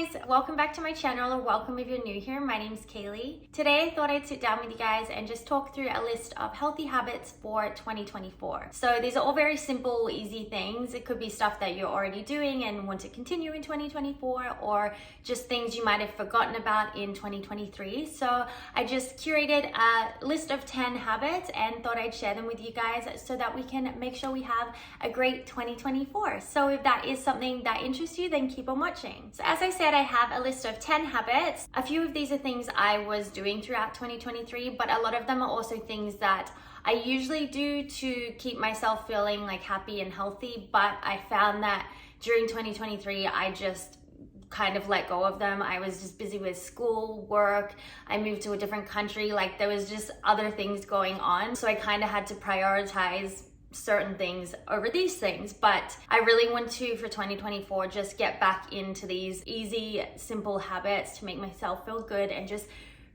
guys, welcome back to my channel, or welcome if you're new here. My name's Kaylee. Today I thought I'd sit down with you guys and just talk through a list of healthy habits for 2024. So these are all very simple, easy things. It could be stuff that you're already doing and want to continue in 2024, or just things you might have forgotten about in 2023. So I just curated a list of 10 habits and thought I'd share them with you guys so that we can make sure we have a great 2024. So if that is something that interests you, then keep on watching. So as I said, I have a list of 10 habits. A few of these are things I was doing throughout 2023, but a lot of them are also things that I usually do to keep myself feeling like happy and healthy, but I found that during 2023, I just kind of let go of them. I was just busy with school, work. I moved to a different country. Like there was just other things going on. So I kind of had to prioritize certain things over these things, but I really want to, for 2024, just get back into these easy, simple habits to make myself feel good and just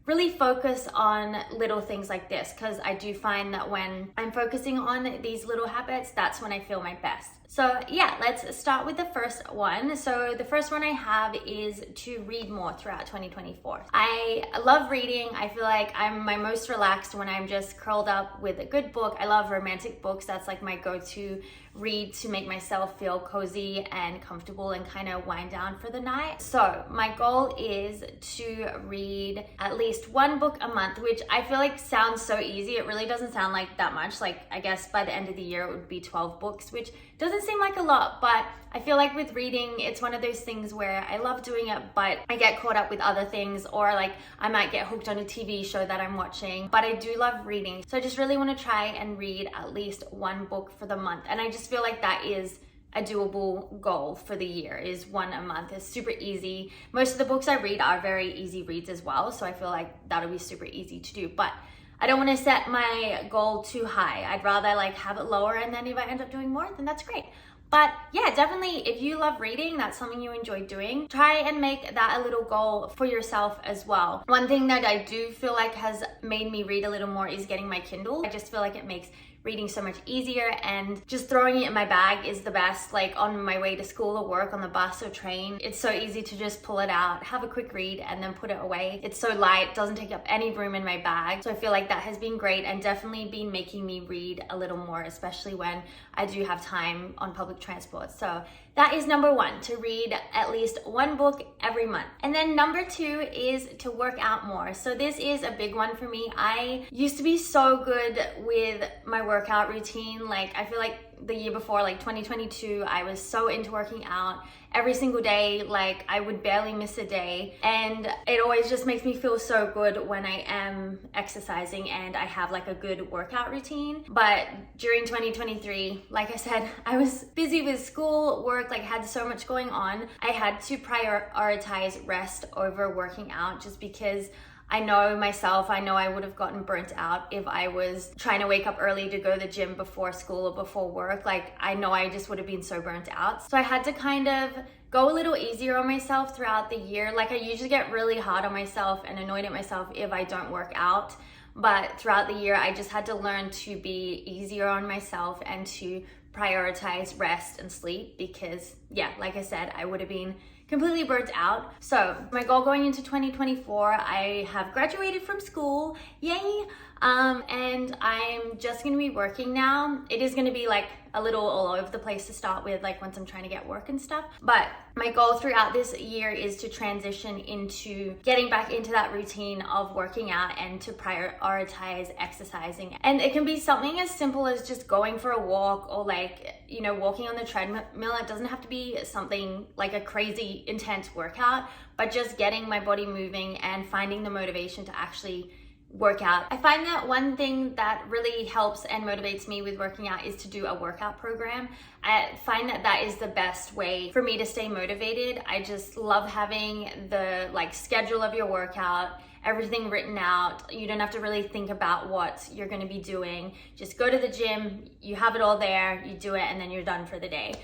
really focus on little things like this, because I do find that when I'm focusing on these little habits, that's when I feel my best. So yeah, let's start with the first one. So the first one I have is to read more throughout 2024. I love reading. I feel like I'm my most relaxed when I'm just curled up with a good book. I love romantic books. That's like my go-to read to make myself feel cozy and comfortable and kind of wind down for the night. So my goal is to read at least one book a month, which I feel like sounds so easy. It really doesn't sound like that much. Like I guess by the end of the year it would be 12 books, which doesn't seem like a lot, but I feel like with reading, it's one of those things where I love doing it, but I get caught up with other things, or like I might get hooked on a TV show that I'm watching, but I do love reading. So I just really want to try and read at least one book for the month. And I just feel like that is a doable goal for the year, is one a month. It's super easy. Most of the books I read are very easy reads as well. So I feel like that'll be super easy to do, but I don't want to set my goal too high. I'd rather like have it lower, and then if I end up doing more, then that's great. But yeah, definitely if you love reading, that's something you enjoy doing, try and make that a little goal for yourself as well. One thing that I do feel like has made me read a little more is getting my Kindle. I just feel like it makes reading so much easier, and just throwing it in my bag is the best. Like on my way to school or work, on the bus or train, it's so easy to just pull it out, have a quick read, and then put it away. It's so light, doesn't take up any room in my bag. So I feel like that has been great and definitely been making me read a little more, especially when I do have time on public transport. So that is number one, to read at least one book every month. And then number two is to work out more. So this is a big one for me. I used to be so good with my workout routine. Like I feel like the year before, like 2022, I was so into working out every single day. Like I would barely miss a day, and it always just makes me feel so good when I am exercising and I have like a good workout routine. But during 2023, like I said, I was busy with school, work, like had so much going on. I had to prioritize rest over working out, just because I know myself, I know I would have gotten burnt out if I was trying to wake up early to go to the gym before school or before work. Like I know I just would have been so burnt out. So I had to kind of go a little easier on myself throughout the year. Like I usually get really hard on myself and annoyed at myself if I don't work out. But throughout the year, I just had to learn to be easier on myself and to prioritize rest and sleep, because yeah, like I said, I would have been completely burnt out. So my goal going into 2024, I have graduated from school, yay! And I'm just gonna be working now. It is gonna be like a little all over the place to start with, like once I'm trying to get work and stuff. But my goal throughout this year is to transition into getting back into that routine of working out and to prioritize exercising. And it can be something as simple as just going for a walk, or like, you know, walking on the treadmill. It doesn't have to be something like a crazy intense workout, but just getting my body moving and finding the motivation to actually work out. I find that one thing that really helps and motivates me with working out is to do a workout program. I find that that is the best way for me to stay motivated. I just love having the like schedule of your workout, everything written out. You don't have to really think about what you're going to be doing. Just go to the gym, you have it all there, you do it, and then you're done for the day.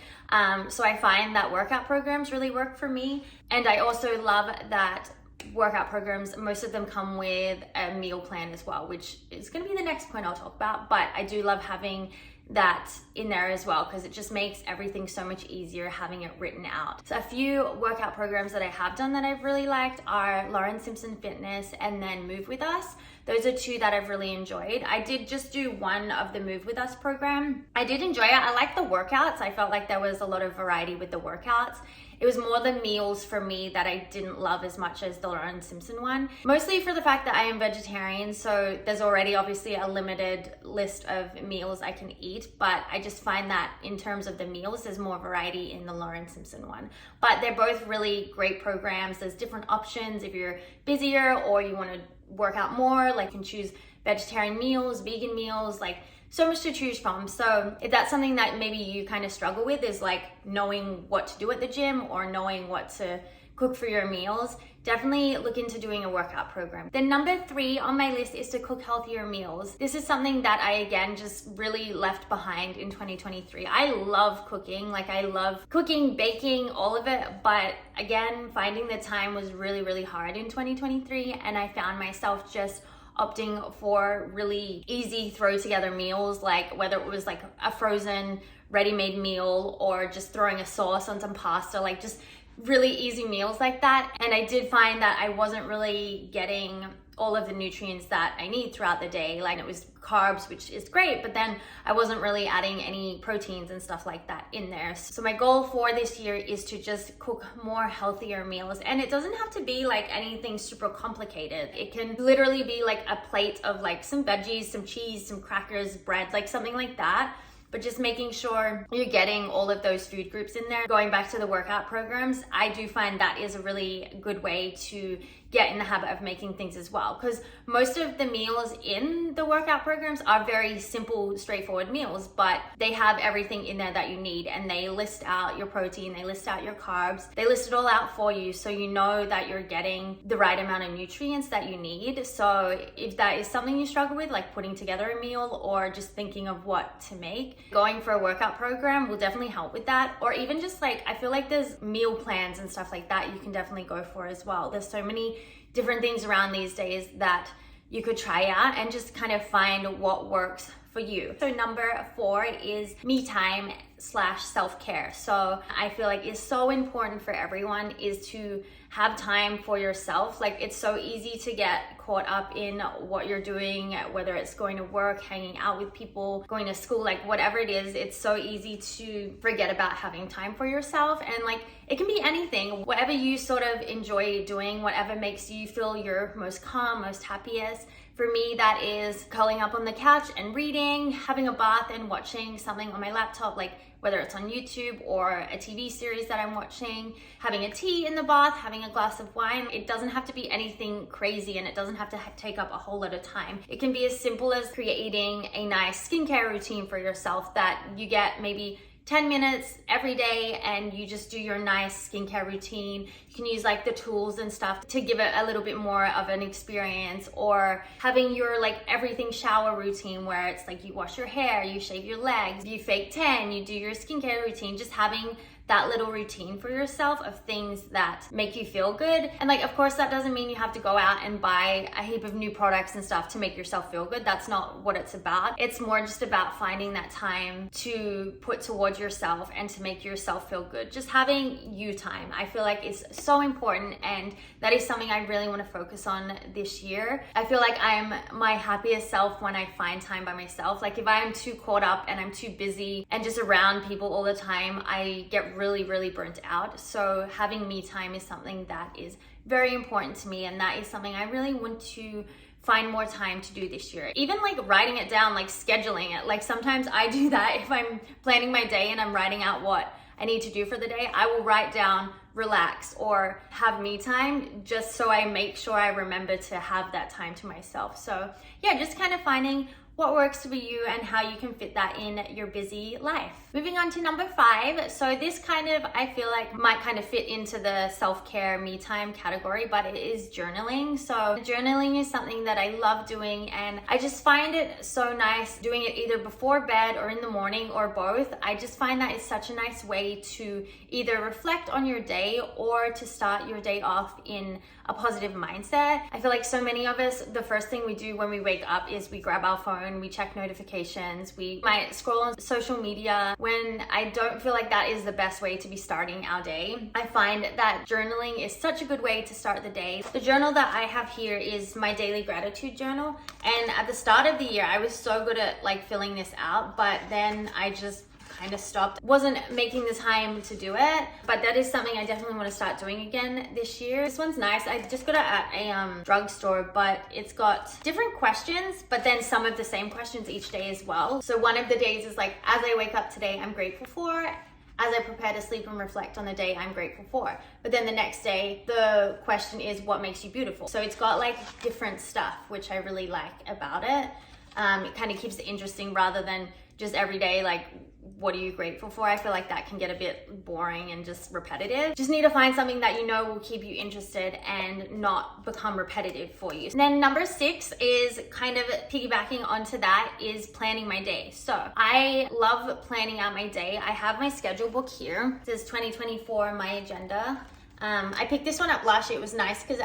So I find that workout programs really work for me. And I also love that workout programs, most of them come with a meal plan as well, which is going to be the next point I'll talk about. But I do love having that in there as well, because it just makes everything so much easier having it written out. So a few workout programs that I have done that I've really liked are Lauren Simpson Fitness and then Move With Us. Those are two that I've really enjoyed. I did just do one of the Move With Us program. I did enjoy it. I liked the workouts. I felt like there was a lot of variety with the workouts. It was more the meals for me that I didn't love as much as the Lauren Simpson one. Mostly for the fact that I am vegetarian, so there's already obviously a limited list of meals I can eat, but I just find that in terms of the meals, there's more variety in the Lauren Simpson one. But they're both really great programs. There's different options if you're busier or you want to work out more, like you can choose vegetarian meals, vegan meals, like so much to choose from. So if that's something that maybe you kind of struggle with, is like knowing what to do at the gym or knowing what to cook for your meals, definitely look into doing a workout program. Then number 3 on my list is to cook healthier meals. This is something that I again just really left behind in 2023. I love cooking, like I love cooking, baking, all of it, but again, finding the time was really, really hard in 2023, and I found myself just opting for really easy throw together meals, like whether it was like a frozen ready-made meal or just throwing a sauce on some pasta, like just really easy meals like that. And I did find that I wasn't really getting all of the nutrients that I need throughout the day. Like it was carbs, which is great, but then I wasn't really adding any proteins and stuff like that in there. So my goal for this year is to just cook more healthier meals. And it doesn't have to be like anything super complicated. It can literally be like a plate of like some veggies, some cheese, some crackers, bread, like something like that. But just making sure you're getting all of those food groups in there. Going back to the workout programs, I do find that is a really good way to get in the habit of making things as well, because most of the meals in the workout programs are very simple, straightforward meals, but they have everything in there that you need, and they list out your protein, they list out your carbs, they list it all out for you, so you know that you're getting the right amount of nutrients that you need. So if that is something you struggle with, like putting together a meal or just thinking of what to make, going for a workout program will definitely help with that. Or even just like, I feel like there's meal plans and stuff like that you can definitely go for as well. There's so many different things around these days that you could try out and just kind of find what works for you. So number 4 is me time / self-care. So I feel like it's so important for everyone is to have time for yourself. Like it's so easy to get caught up in what you're doing, whether it's going to work, hanging out with people, going to school, like whatever it is, it's so easy to forget about having time for yourself. And like it can be anything, whatever you sort of enjoy doing, whatever makes you feel your most calm, most happiest. For me, that is curling up on the couch and reading, having a bath and watching something on my laptop, like whether it's on YouTube or a TV series that I'm watching, having a tea in the bath, having a glass of wine. It doesn't have to be anything crazy, and it doesn't have to take up a whole lot of time. It can be as simple as creating a nice skincare routine for yourself that you get maybe 10 minutes every day and you just do your nice skincare routine. You can use like the tools and stuff to give it a little bit more of an experience, or having your like everything shower routine where it's like you wash your hair, you shave your legs, you fake tan, you do your skincare routine, just having that little routine for yourself of things that make you feel good. And like, of course, that doesn't mean you have to go out and buy a heap of new products and stuff to make yourself feel good. That's not what it's about. It's more just about finding that time to put towards yourself and to make yourself feel good. Just having you time, I feel like is so important, and that is something I really want to focus on this year. I feel like I'm my happiest self when I find time by myself. Like if I'm too caught up and I'm too busy and just around people all the time, I get really, really burnt out. So having me time is something that is very important to me, and that is something I really want to find more time to do this year. Even like writing it down, like scheduling it. Like sometimes I do that if I'm planning my day and I'm writing out what I need to do for the day. I will write down relax or have me time, just so I make sure I remember to have that time to myself. So yeah, just kind of finding what works for you and how you can fit that in your busy life. Moving on to number 5. So this kind of, I feel like might kind of fit into the self-care me time category, but it is journaling. So journaling is something that I love doing, and I just find it so nice doing it either before bed or in the morning or both. I just find that it's such a nice way to either reflect on your day or to start your day off in a positive mindset. I feel like so many of us, the first thing we do when we wake up is we grab our phone, we check notifications, we might scroll on social media, when I don't feel like that is the best way to be starting our day. I find that journaling is such a good way to start the day. The journal that I have here is my daily gratitude journal, and at the start of the year I was so good at like filling this out, but then I just kind of stopped, wasn't making the time to do it. But that is something I definitely want to start doing again this year. This one's nice. I just got it at a drugstore, but it's got different questions, but then some of the same questions each day as well. So one of the days is like, as I wake up today, I'm grateful for. As I prepare to sleep and reflect on the day, I'm grateful for. But then the next day, the question is, what makes you beautiful? So it's got like different stuff, which I really like about it. It kind of keeps it interesting rather than just every day, like, what are you grateful for? I feel like that can get a bit boring and just repetitive. Just need to find something that you know will keep you interested and not become repetitive for you. And then number 6 is kind of piggybacking onto that, is planning my day. So I love planning out my day. I have my schedule book here. This is 2024, my agenda. I picked this one up last year. It was nice because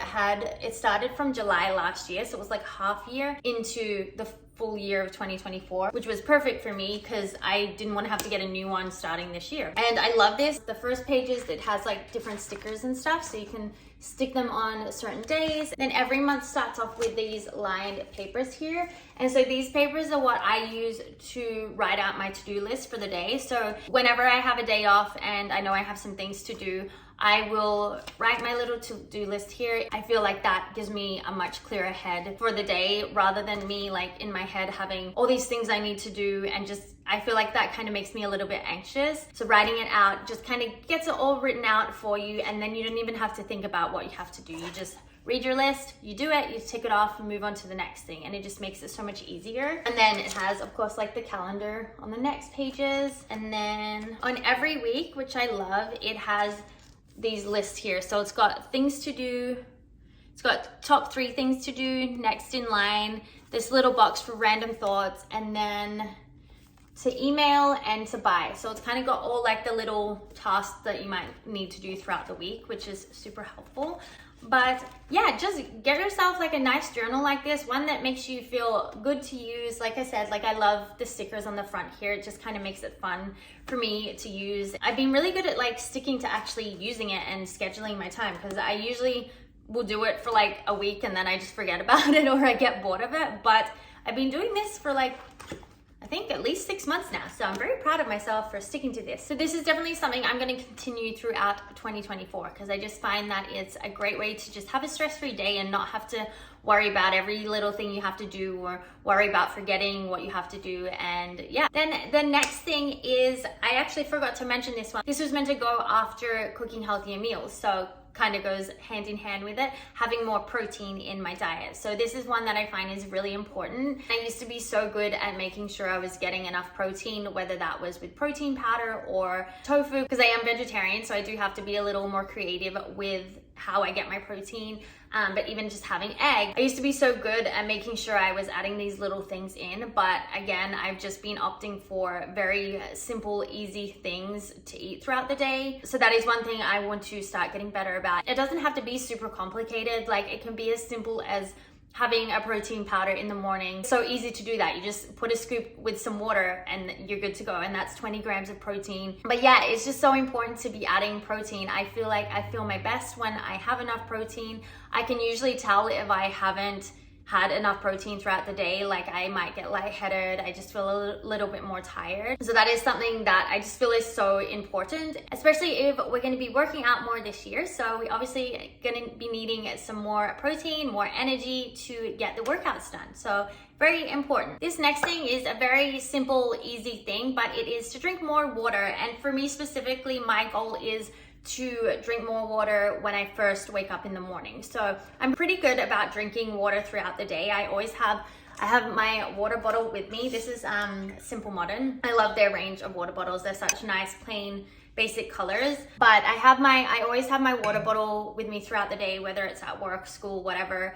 it started from July last year, so it was like half year into the full year of 2024, which was perfect for me because I didn't want to have to get a new one starting this year. And I love this. The first pages, it has like different stickers and stuff, so you can stick them on certain days. Then every month starts off with these lined papers here. And so these papers are what I use to write out my to-do list for the day. So whenever I have a day off and I know I have some things to do, I will write my little to-do list here. I feel like that gives me a much clearer head for the day rather than me like in my head having all these things I need to do, and just I feel like that kind of makes me a little bit anxious. So writing it out just kind of gets it all written out for you, and then you don't even have to think about what you have to do. You just read your list, you do it, you tick it off and move on to the next thing, and it just makes it so much easier. And then it has, of course, like the calendar on the next pages, and then on every week, which I love, it has these lists here. So it's got things to do, it's got top 3 things to do, next in line, this little box for random thoughts, and then to email and to buy. So it's kind of got all like the little tasks that you might need to do throughout the week, which is super helpful. But yeah, just get yourself like a nice journal like this, one that makes you feel good to use. Like I said, like I love the stickers on the front here. It just kind of makes it fun for me to use. I've been really good at like sticking to actually using it and scheduling my time, because I usually will do it for like a week and then I just forget about it or I get bored of it. But I've been doing this for like, I think at least 6 months now. So I'm very proud of myself for sticking to this. So this is definitely something I'm going to continue throughout 2024, because I just find that it's a great way to just have a stress-free day and not have to worry about every little thing you have to do or worry about forgetting what you have to do. And yeah, then the next thing is, I actually forgot to mention this one. This was meant to go after cooking healthier meals. So kind of goes hand in hand with it, having more protein in my diet. So this is one that I find is really important. I used to be so good at making sure I was getting enough protein, whether that was with protein powder or tofu, because I am vegetarian, so I do have to be a little more creative with how I get my protein. But even just having egg, I used to be so good at making sure I was adding these little things in, but again, I've just been opting for very simple, easy things to eat throughout the day. So that is one thing I want to start getting better about. It doesn't have to be super complicated. Like it can be as simple as having a protein powder in the morning. So easy to do that. You just put a scoop with some water and you're good to go. And that's 20 grams of protein. But yeah, it's just so important to be adding protein. I feel like I feel my best when I have enough protein. I can usually tell if I haven't had enough protein throughout the day, like I might get lightheaded, I just feel a little bit more tired. So that is something that I just feel is so important, especially if we're gonna be working out more this year. So we obviously gonna be needing some more protein, more energy to get the workouts done. So very important. This next thing is a very simple, easy thing, but it is to drink more water. And for me specifically, my goal is to drink more water when I first wake up in the morning. So I'm pretty good about drinking water throughout the day. I have my water bottle with me. This is Simple Modern. I love their range of water bottles. They're such nice, plain, basic colors. But I always have my water bottle with me throughout the day, whether it's at work, school, whatever.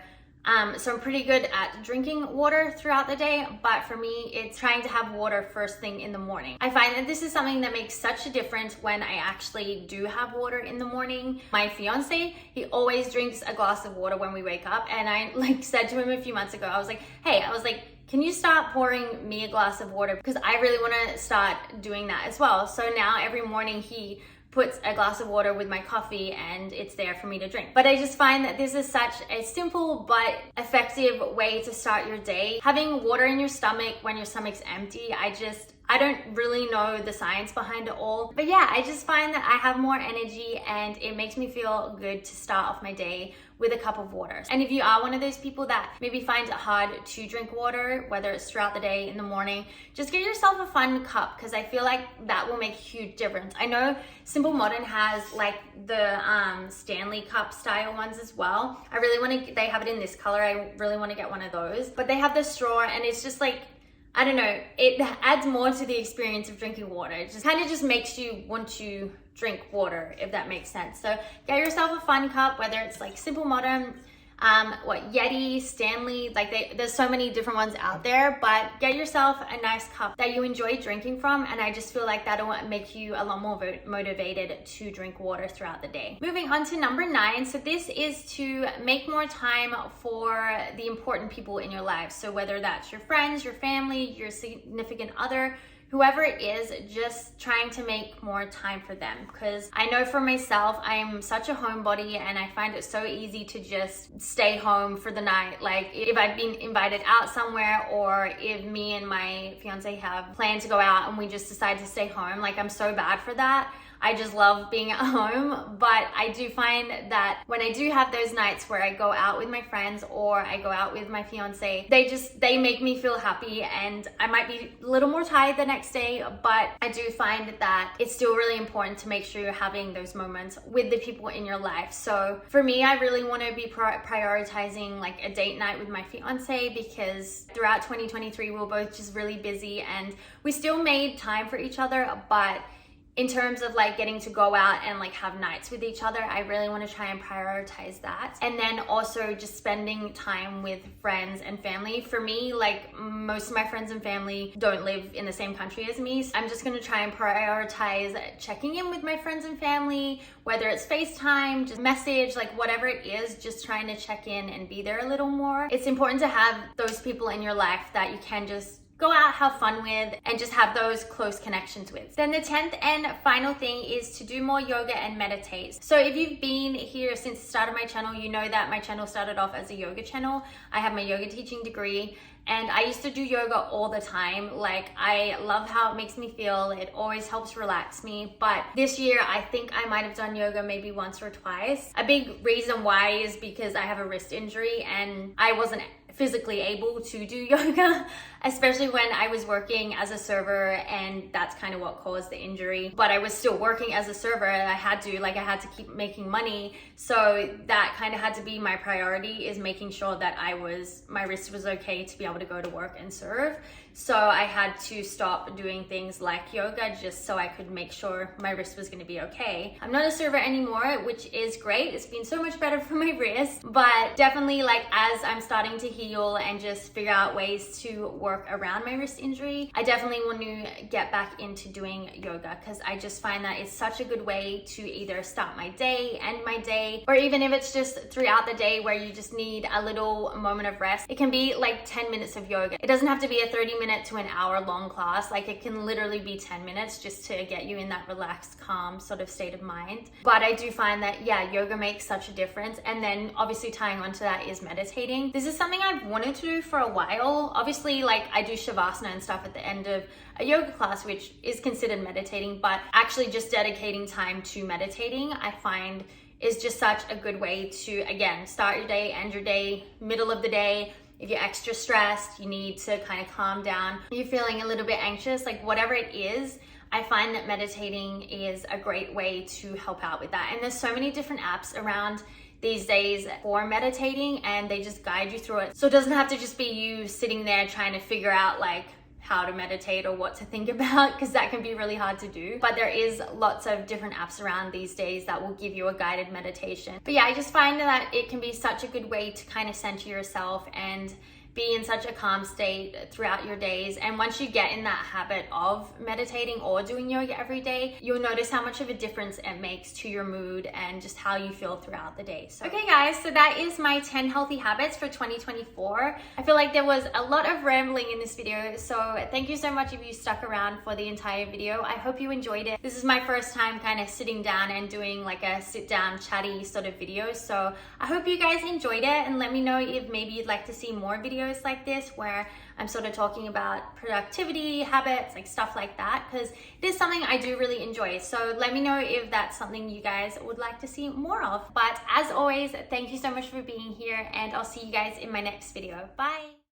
So I'm pretty good at drinking water throughout the day, but for me, it's trying to have water first thing in the morning. I find that this is something that makes such a difference when I actually do have water in the morning. My fiance, he always drinks a glass of water when we wake up, and I said to him a few months ago, I was like, can you start pouring me a glass of water? Because I really want to start doing that as well. So now every morning he puts a glass of water with my coffee and it's there for me to drink. But I just find that this is such a simple but effective way to start your day. Having water in your stomach when your stomach's empty, I don't really know the science behind it all. But yeah, I just find that I have more energy and it makes me feel good to start off my day with a cup of water. And if you are one of those people that maybe finds it hard to drink water, whether it's throughout the day, in the morning, just get yourself a fun cup, because I feel like that will make a huge difference. I know Simple Modern has like the Stanley cup style ones as well. They have it in this color. I really want to get one of those. But they have the straw and it's just like, I don't know, it adds more to the experience of drinking water. It just kind of just makes you want to drink water, if that makes sense. So get yourself a fun cup, whether it's like Simple Modern, Yeti, Stanley, there's so many different ones out there, but get yourself a nice cup that you enjoy drinking from, and I just feel like that'll make you a lot more motivated to drink water throughout the day. Moving on to number 9, so this is to make more time for the important people in your life. So whether that's your friends, your family, your significant other, whoever it is, just trying to make more time for them. Because I know for myself, I'm such a homebody and I find it so easy to just stay home for the night. Like if I've been invited out somewhere, or if me and my fiance have planned to go out and we just decide to stay home, like I'm so bad for that. I just love being at home, but I do find that when I do have those nights where I go out with my friends or I go out with my fiance, they make me feel happy, and I might be a little more tired the next day, but I do find that it's still really important to make sure you're having those moments with the people in your life. So for me, I really want to be prioritizing like a date night with my fiance, because throughout 2023, we were both just really busy and we still made time for each other, but in terms of like getting to go out and like have nights with each other, I really want to try and prioritize that. And then also just spending time with friends and family. For me, like most of my friends and family don't live in the same country as me. So I'm just going to try and prioritize checking in with my friends and family, whether it's FaceTime, just message, like whatever it is, just trying to check in and be there a little more. It's important to have those people in your life that you can just go out, have fun with, and just have those close connections with. Then the 10th and final thing is to do more yoga and meditate. So if you've been here since the start of my channel, you know that my channel started off as a yoga channel. I have my yoga teaching degree, and I used to do yoga all the time. Like I love how it makes me feel. It always helps relax me. But this year, I think I might have done yoga maybe once or twice. A big reason why is because I have a wrist injury and I wasn't physically able to do yoga, especially when I was working as a server, and that's kind of what caused the injury. But I was still working as a server. I had to keep making money, so that kind of had to be my priority, is making sure that my wrist was okay to be able to go to work and serve. So I had to stop doing things like yoga just so I could make sure my wrist was going to be okay. I'm not a server anymore, which is great. It's been so much better for my wrist, but definitely like as I'm starting to heal and just figure out ways to work around my wrist injury, I definitely want to get back into doing yoga, because I just find that it's such a good way to either start my day, end my day, or even if it's just throughout the day where you just need a little moment of rest. It can be like 10 minutes of yoga. It doesn't have to be a 30-minute to an hour long class. Like it can literally be 10 minutes just to get you in that relaxed, calm sort of state of mind. But I do find that, yeah, yoga makes such a difference. And then obviously tying onto that is meditating. This is something I've wanted to do for a while. Obviously, like I do shavasana and stuff at the end of a yoga class, which is considered meditating, but actually just dedicating time to meditating, I find is just such a good way to, again, start your day, end your day, middle of the day. If you're extra stressed, you need to kind of calm down, you're feeling a little bit anxious, like whatever it is, I find that meditating is a great way to help out with that. And there's so many different apps around these days for meditating, and they just guide you through it. So it doesn't have to just be you sitting there trying to figure out like how to meditate or what to think about, because that can be really hard to do. But there is lots of different apps around these days that will give you a guided meditation. But yeah, I just find that it can be such a good way to kind of center yourself and be in such a calm state throughout your days. And once you get in that habit of meditating or doing yoga every day, you'll notice how much of a difference it makes to your mood and just how you feel throughout the day. So, okay guys, so that is my 10 healthy habits for 2024. I feel like there was a lot of rambling in this video, so thank you so much if you stuck around for the entire video. I hope you enjoyed it. This is my first time kind of sitting down and doing like a sit down chatty sort of video, so I hope you guys enjoyed it, and let me know if maybe you'd like to see more videos like this where I'm sort of talking about productivity habits, like stuff like that, because it is something I do really enjoy. So let me know if that's something you guys would like to see more of. But as always, thank you so much for being here, and I'll see you guys in my next video. Bye.